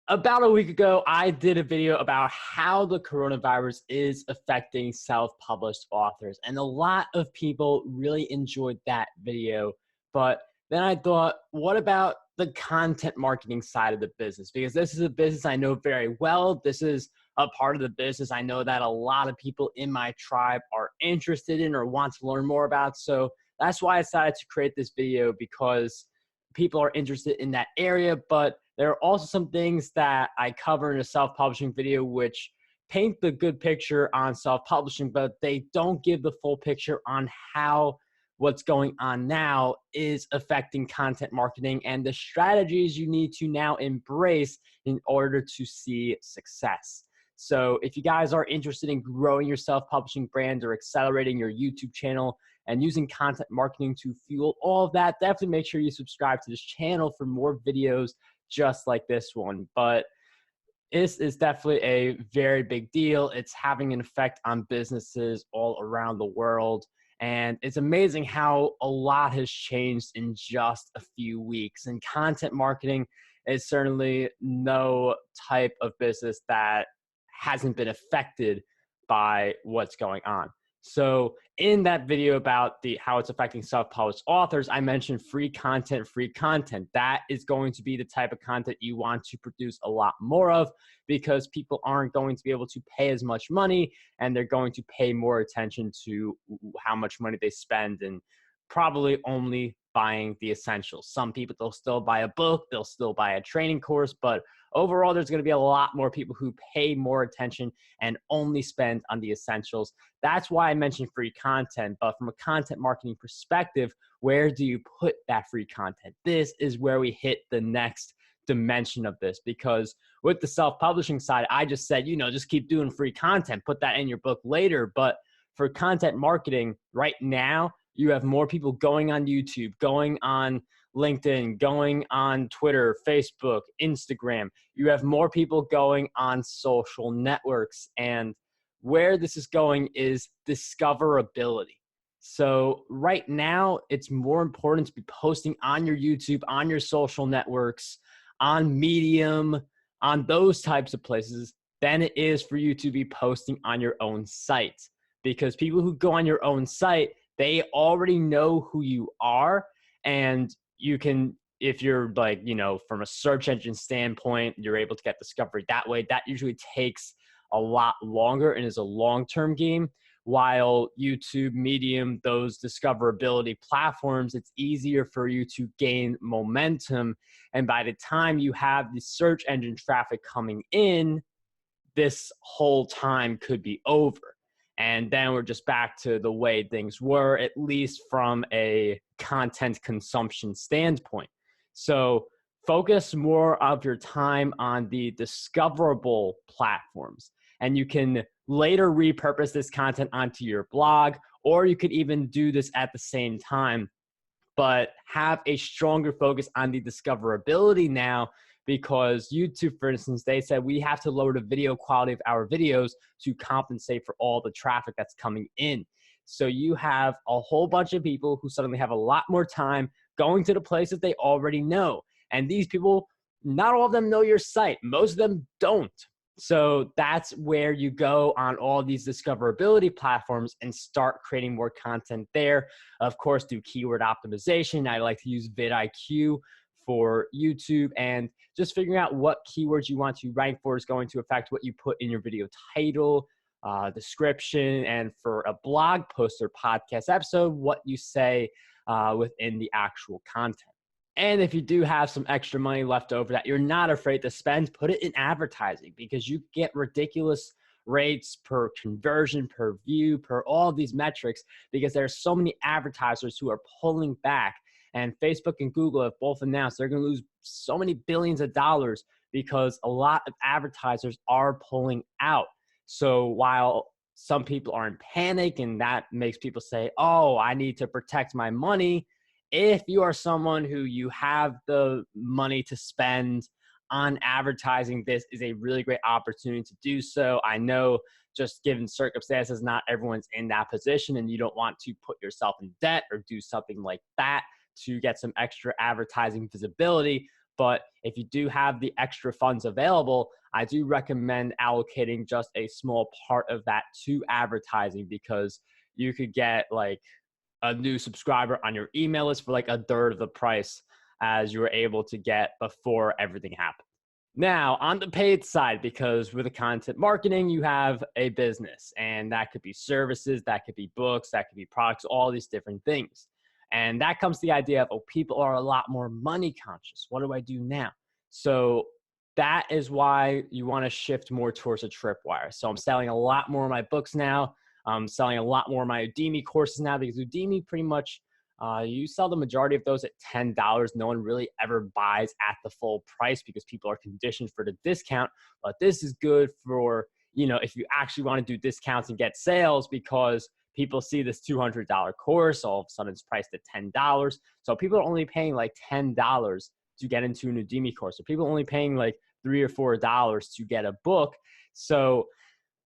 About a week ago, I did a video about how the coronavirus is affecting self-published authors, and a lot of people really enjoyed that video. But then I thought, what about the content marketing side of the business? Because this is a business I know very well. This is a part of the business I know that a lot of people in my tribe are interested in or want to learn more about. So that's why I decided to create this video, because people are interested in that area. But there are also some things that I cover in a self-publishing video which paint the good picture on self-publishing, but they don't give the full picture on how what's going on now is affecting content marketing and the strategies you need to now embrace in order to see success. So if you guys are interested in growing your self-publishing brand or accelerating your YouTube channel and using content marketing to fuel all of that, definitely make sure you subscribe to this channel for more videos just like this one. But this is definitely a very big deal. It's having an effect on businesses all around the world. And it's amazing how a lot has changed in just a few weeks. And content marketing is certainly no type of business that hasn't been affected by what's going on. So in that video about how it's affecting self-published authors, I mentioned free content, free content. That is going to be the type of content you want to produce a lot more of, because people aren't going to be able to pay as much money, and they're going to pay more attention to how much money they spend and probably only buying the essentials. Some people, they'll still buy a book, they'll still buy a training course, but overall, there's going to be a lot more people who pay more attention and only spend on the essentials. That's why I mentioned free content. But from a content marketing perspective, where do you put that free content? This is where we hit the next dimension of this, because with the self-publishing side, I just said, just keep doing free content, put that in your book later. But for content marketing right now, you have more people going on YouTube, going on LinkedIn, going on Twitter, Facebook, Instagram. You have more people going on social networks. And where this is going is discoverability. So right now, it's more important to be posting on your YouTube, on your social networks, on Medium, on those types of places than it is for you to be posting on your own site. Because people who go on your own site, they already know who you are, and you can, if you're like, from a search engine standpoint, you're able to get discovery that way. That usually takes a lot longer and is a long-term game. While YouTube, Medium, those discoverability platforms, it's easier for you to gain momentum. And by the time you have the search engine traffic coming in, this whole time could be over. And then we're just back to the way things were, at least from a content consumption standpoint. So focus more of your time on the discoverable platforms. And you can later repurpose this content onto your blog, or you could even do this at the same time, but have a stronger focus on the discoverability now. Because YouTube, for instance, they said we have to lower the video quality of our videos to compensate for all the traffic that's coming in. So you have a whole bunch of people who suddenly have a lot more time going to the places they already know. And these people, not all of them know your site. Most of them don't. So that's where you go on all these discoverability platforms and start creating more content there. Of course, do keyword optimization. I like to use vidIQ for YouTube, and just figuring out what keywords you want to rank for is going to affect what you put in your video title, description, and for a blog post or podcast episode, what you say within the actual content. And if you do have some extra money left over that you're not afraid to spend, put it in advertising, because you get ridiculous rates per conversion, per view, per all these metrics, because there's so many advertisers who are pulling back. And Facebook and Google have both announced they're going to lose so many billions of dollars because a lot of advertisers are pulling out. So while some people are in panic and that makes people say, oh, I need to protect my money, if you are someone who you have the money to spend on advertising, this is a really great opportunity to do so. I know, just given circumstances, not everyone's in that position, and you don't want to put yourself in debt or do something like that to get some extra advertising visibility. But if you do have the extra funds available, I do recommend allocating just a small part of that to advertising, because you could get like a new subscriber on your email list for like a third of the price as you were able to get before everything happened. Now, on the paid side, because with the content marketing, you have a business, and that could be services, that could be books, that could be products, all these different things. And that comes to the idea of, oh, people are a lot more money conscious. What do I do now? So that is why you want to shift more towards a tripwire. So I'm selling a lot more of my books now. I'm selling a lot more of my Udemy courses now, because Udemy pretty much you sell the majority of those at $10. No one really ever buys at the full price because people are conditioned for the discount. But this is good for, if you actually want to do discounts and get sales, because people see this $200 course, all of a sudden it's priced at $10. So people are only paying like $10 to get into an Udemy course. So people are only paying like $3 or $4 to get a book. So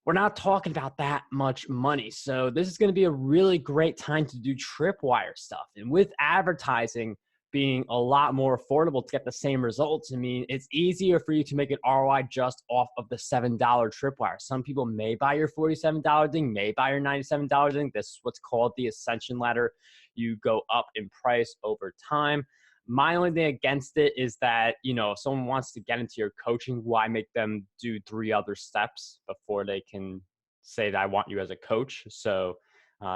we're not talking about that much money. So this is going to be a really great time to do tripwire stuff. And with advertising being a lot more affordable to get the same results, I mean, it's easier for you to make an ROI just off of the $7 tripwire. Some people may buy your $47 thing, may buy your $97 thing. This is what's called the ascension ladder. You go up in price over time. My only thing against it is that, if someone wants to get into your coaching, why make them do 3 other steps before they can say that I want you as a coach? So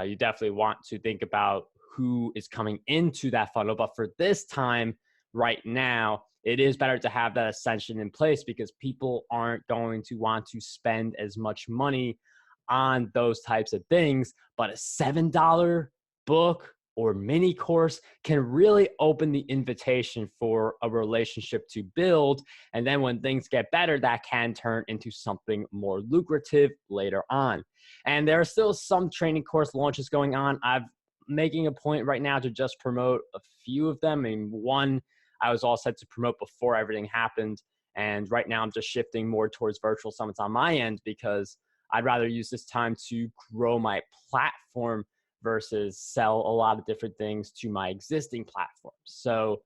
you definitely want to think about who is coming into that funnel. But for this time right now, it is better to have that ascension in place, because people aren't going to want to spend as much money on those types of things. But a $7 book or mini course can really open the invitation for a relationship to build. And then when things get better, that can turn into something more lucrative later on. And there are still some training course launches going on. I'm making a point right now to just promote a few of them. I mean, one I was all set to promote before everything happened. And right now I'm just shifting more towards virtual summits on my end, because I'd rather use this time to grow my platform versus sell a lot of different things to my existing platforms. So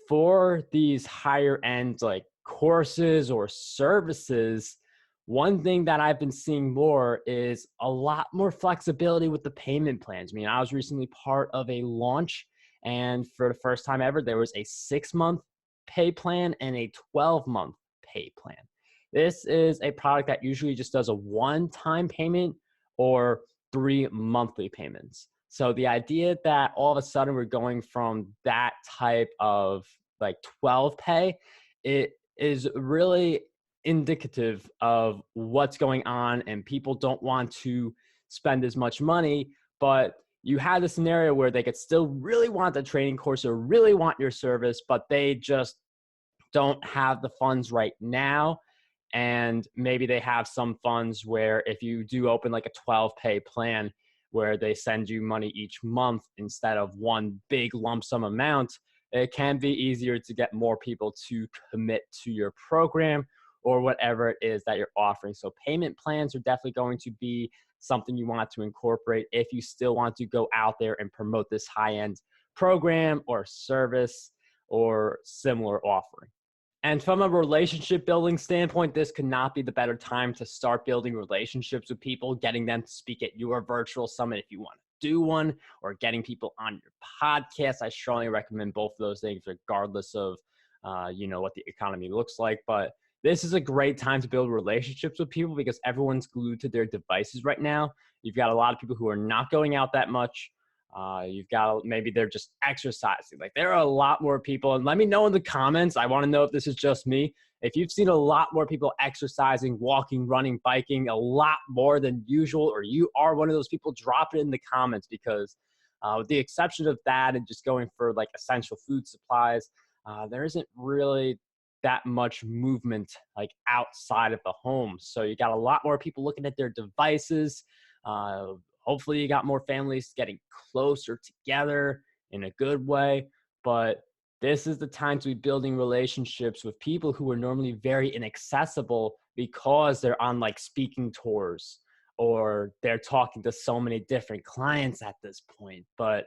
for these higher end like courses or services, one thing that I've been seeing more is a lot more flexibility with the payment plans. I mean, I was recently part of a launch, and for the first time ever, there was a 6-month pay plan and a 12-month pay plan. This is a product that usually just does a one-time payment or 3 monthly payments. So the idea that all of a sudden we're going from that type of like 12 pay, it is really indicative of what's going on, and people don't want to spend as much money. But you had the scenario where they could still really want the training course or really want your service, but they just don't have the funds right now. And maybe they have some funds where if you do open like a 12 pay plan where they send you money each month instead of one big lump sum amount, it can be easier to get more people to commit to your program or whatever it is that you're offering. So payment plans are definitely going to be something you want to incorporate if you still want to go out there and promote this high-end program or service or similar offering. And from a relationship building standpoint, this could not be the better time to start building relationships with people, getting them to speak at your virtual summit if you want to do one, or getting people on your podcast. I strongly recommend both of those things, regardless of what the economy looks like. But this is a great time to build relationships with people, because everyone's glued to their devices right now. You've got a lot of people who are not going out that much. You've got, maybe they're just exercising. Like, there are a lot more people, and let me know in the comments. I want to know if this is just me. If you've seen a lot more people exercising, walking, running, biking, a lot more than usual, or you are one of those people, drop it in the comments, because with the exception of that and just going for like essential food supplies, there isn't really that much movement like outside of the home. So you got a lot more people looking at their devices. Hopefully you got more families getting closer together in a good way. But this is the time to be building relationships with people who are normally very inaccessible, because they're on like speaking tours or they're talking to so many different clients at this point. But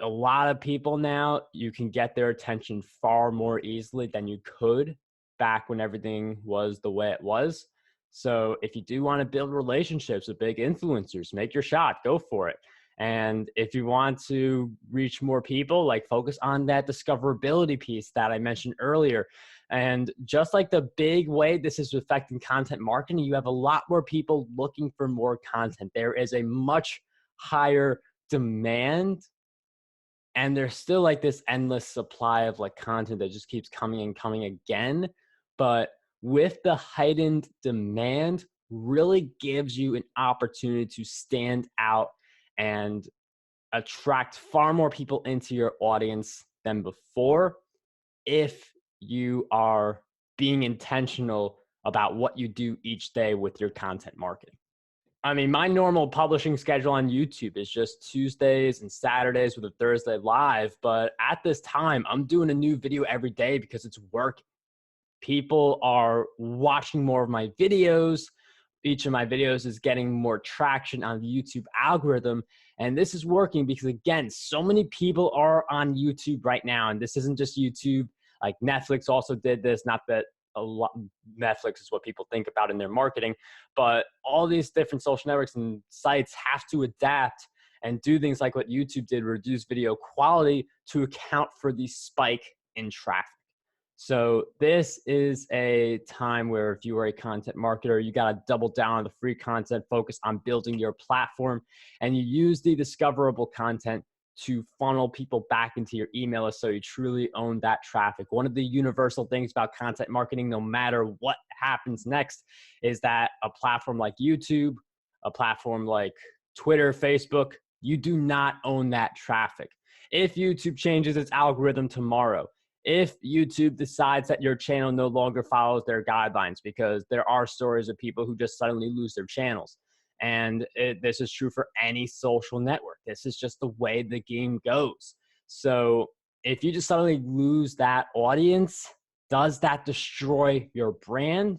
a lot of people now, you can get their attention far more easily than you could back when everything was the way it was. So if you do want to build relationships with big influencers, make your shot, go for it. And if you want to reach more people, like focus on that discoverability piece that I mentioned earlier. And just like the big way this is affecting content marketing, you have a lot more people looking for more content. There is a much higher demand, and there's still like this endless supply of like content that just keeps coming and coming again. But with the heightened demand, really gives you an opportunity to stand out and attract far more people into your audience than before if you are being intentional about what you do each day with your content marketing. I mean, my normal publishing schedule on YouTube is just Tuesdays and Saturdays with a Thursday live. But at this time, I'm doing a new video every day because it's working. People are watching more of my videos. Each of my videos is getting more traction on the YouTube algorithm. And this is working because, again, so many people are on YouTube right now. And this isn't just YouTube. Like Netflix also did this. Not that a lot, Netflix is what people think about in their marketing, but all these different social networks and sites have to adapt and do things like what YouTube did, reduce video quality to account for the spike in traffic. So this is a time where if you are a content marketer, you got to double down on the free content, focus on building your platform, and you use the discoverable content to funnel people back into your email list so you truly own that traffic. One of the universal things about content marketing, no matter what happens next, is that a platform like YouTube, a platform like Twitter, Facebook, you do not own that traffic. If YouTube changes its algorithm tomorrow, if YouTube decides that your channel no longer follows their guidelines, because there are stories of people who just suddenly lose their channels. And this is true for any social network. This is just the way the game goes. So if you just suddenly lose that audience, does that destroy your brand?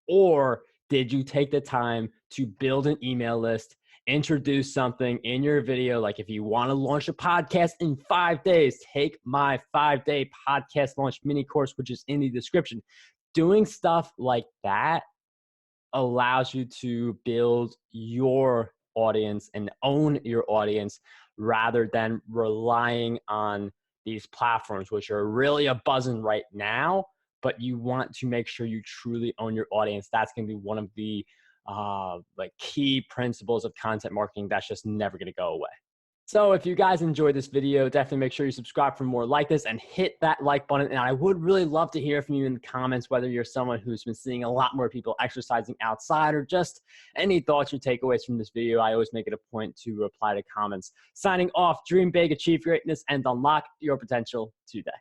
Or did you take the time to build an email list, introduce something in your video? Like if you want to launch a podcast in 5 days, take my 5-day podcast launch mini course, which is in the description. Doing stuff like that allows you to build your audience and own your audience rather than relying on these platforms, which are really a buzzing right now, but you want to make sure you truly own your audience. That's going to be one of the like key principles of content marketing that's just never going to go away. So if you guys enjoyed this video, definitely make sure you subscribe for more like this and hit that like button. And I would really love to hear from you in the comments, whether you're someone who's been seeing a lot more people exercising outside or just any thoughts or takeaways from this video. I always make it a point to reply to comments. Signing off, dream big, achieve greatness, and unlock your potential today.